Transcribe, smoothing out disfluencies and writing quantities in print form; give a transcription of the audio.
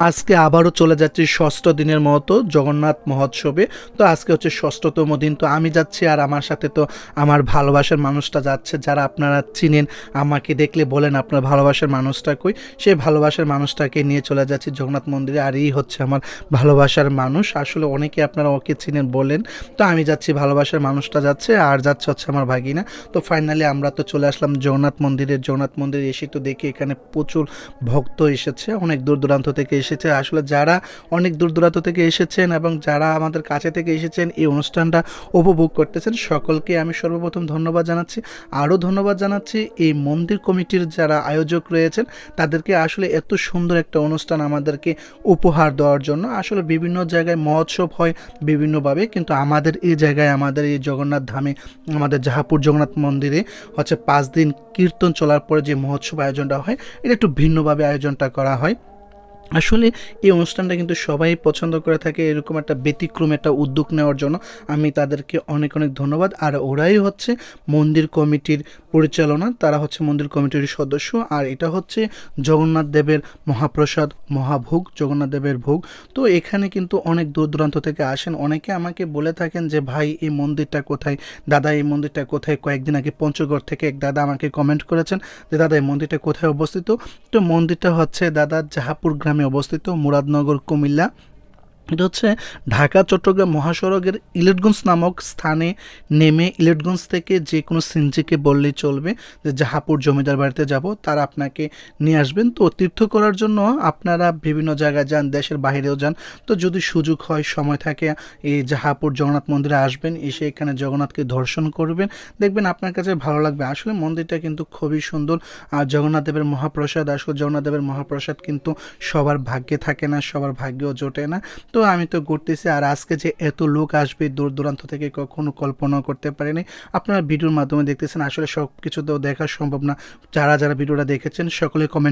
আজকে আবারও চলে যাচ্ছি ষষ্ঠ দিনের মতো জগন্নাথ মহোৎসবে। তো আজকে হচ্ছে ষষ্ঠতম দিন। তো আমি যাচ্ছি আর আমার সাথে তো আমার ভালোবাসার মানুষটা যাচ্ছে। যারা আপনারা চিনেন, আমাকে দেখলে বলেন আপনার ভালোবাসার মানুষটা কই? সেই ভালোবাসার মানুষটাকে নিয়ে চলে যাচ্ছি জগন্নাথ মন্দিরে। আর এই হচ্ছে আমার ভালোবাসার মানুষ। আসলে অনেকে আপনারা ওকে চিনেন বলেন। তো আমি যাচ্ছি, ভালোবাসার মানুষটা যাচ্ছে আর যাচ্ছে হচ্ছে আমার ভাগিনা। তো ফাইনালি আমরা তো চলে আসলাম জগন্নাথ মন্দিরে। জগন্নাথ মন্দিরে এসে তো দেখি এখানে প্রচুর ভক্ত এসেছে, অনেক দূর দূরান্ত থেকে এসেছে। আসলে যারা অনেক দূর দূরান্ত থেকে এসেছেন এবং যারা আমাদের কাছে থেকে এসেছেন এই অনুষ্ঠানটা উপভোগ করতেছেন, সকলকে আমি সর্বপ্রথম ধন্যবাদ জানাচ্ছি। আরও ধন্যবাদ জানাচ্ছি এই মন্দির কমিটির যারা আয়োজক রয়েছেন তাদেরকে, আসলে এত সুন্দর একটা অনুষ্ঠান আমাদেরকে উপহার দেওয়ার জন্য। আসলে বিভিন্ন জায়গায় মহোৎসব হয় বিভিন্নভাবে, কিন্তু আমাদের এই জায়গায়, আমাদের এই জগন্নাথ ধামে, আমাদের জাহাপুর জগন্নাথ মন্দিরে হচ্ছে 5 দিন কীর্তন চলার পরে যে মহোৎসব আয়োজনটা হয়, এটা একটু ভিন্নভাবে আয়োজনটা করা হয়। আসলে এই অনুষ্ঠানটা কিন্তু সবাই পছন্দ করে থাকে, এরকম একটা ব্যতিক্রম একটা উদ্যোগ নেওয়ার জন্য আমি তাদেরকে অনেক অনেক ধন্যবাদ। আর ওরাই হচ্ছে মন্দির কমিটির পরিচালনা, তারা হচ্ছে মন্দির কমিটির সদস্য। আর এটা হচ্ছে জগন্নাথ দেবের মহাপ্রসাদ, মহাভোগ, জগন্নাথ দেবের ভোগ। তো এখানে কিন্তু অনেক দূর দূরান্ত থেকে আসেন। অনেকে আমাকে বলে থাকেন যে ভাই এই মন্দিরটা কোথায়, দাদা এই মন্দিরটা কোথায়। কয়েকদিন আগে পঞ্চগড় থেকে এক দাদা আমাকে কমেন্ট করেছেন যে দাদা এই মন্দিরটা কোথায় অবস্থিত। তো মন্দিরটা হচ্ছে দাদা জাহাপুর গ্রামে অবস্থিত, মুরাদনগর, কুমিল্লা। এটা হচ্ছে ঢাকা চট্টগ্রাম মহাসড়কের ইলেটগঞ্জ নামক স্থানে নেমে ইলেটগঞ্জ থেকে যে কোনো সিনজিকে বললেই চলবে যে জাহাপুর জমিদার বাড়িতে যাব, তারা আপনাকে নিয়ে আসবেন। তো তীর্থ করার জন্য আপনারা বিভিন্ন জায়গায় যান, দেশের বাইরেও যান। তো যদি সুযোগ হয়, সময় থাকে, এই জাহাপুর জগন্নাথ মন্দিরে আসবেন, এসে এখানে জগন্নাথকে দর্শন করবেন, দেখবেন আপনার কাছে ভালো লাগবে। আসলে মন্দিরটা কিন্তু খুবই সুন্দর। আর জগন্নাথ দেবের মহাপ্রসাদ, আসলে জগন্নাথ দেবের মহাপ্রসাদ কিন্তু সবার ভাগ্যে থাকে না, সবার ভাগ্যেও জোটে না। তো আমি তো ঘুরতেছি, আর আজকে যে এত লোক আসবে দূর দূরান্ত থেকে কখনো কল্পনাও করতে পারিনি। আপনারা ভিডিওর মাধ্যমে দেখতেছেন, আসলে সব কিছু তো দেখা সম্ভব না। যারা যারা ভিডিওটা দেখেছেন সকলে কমেন্ট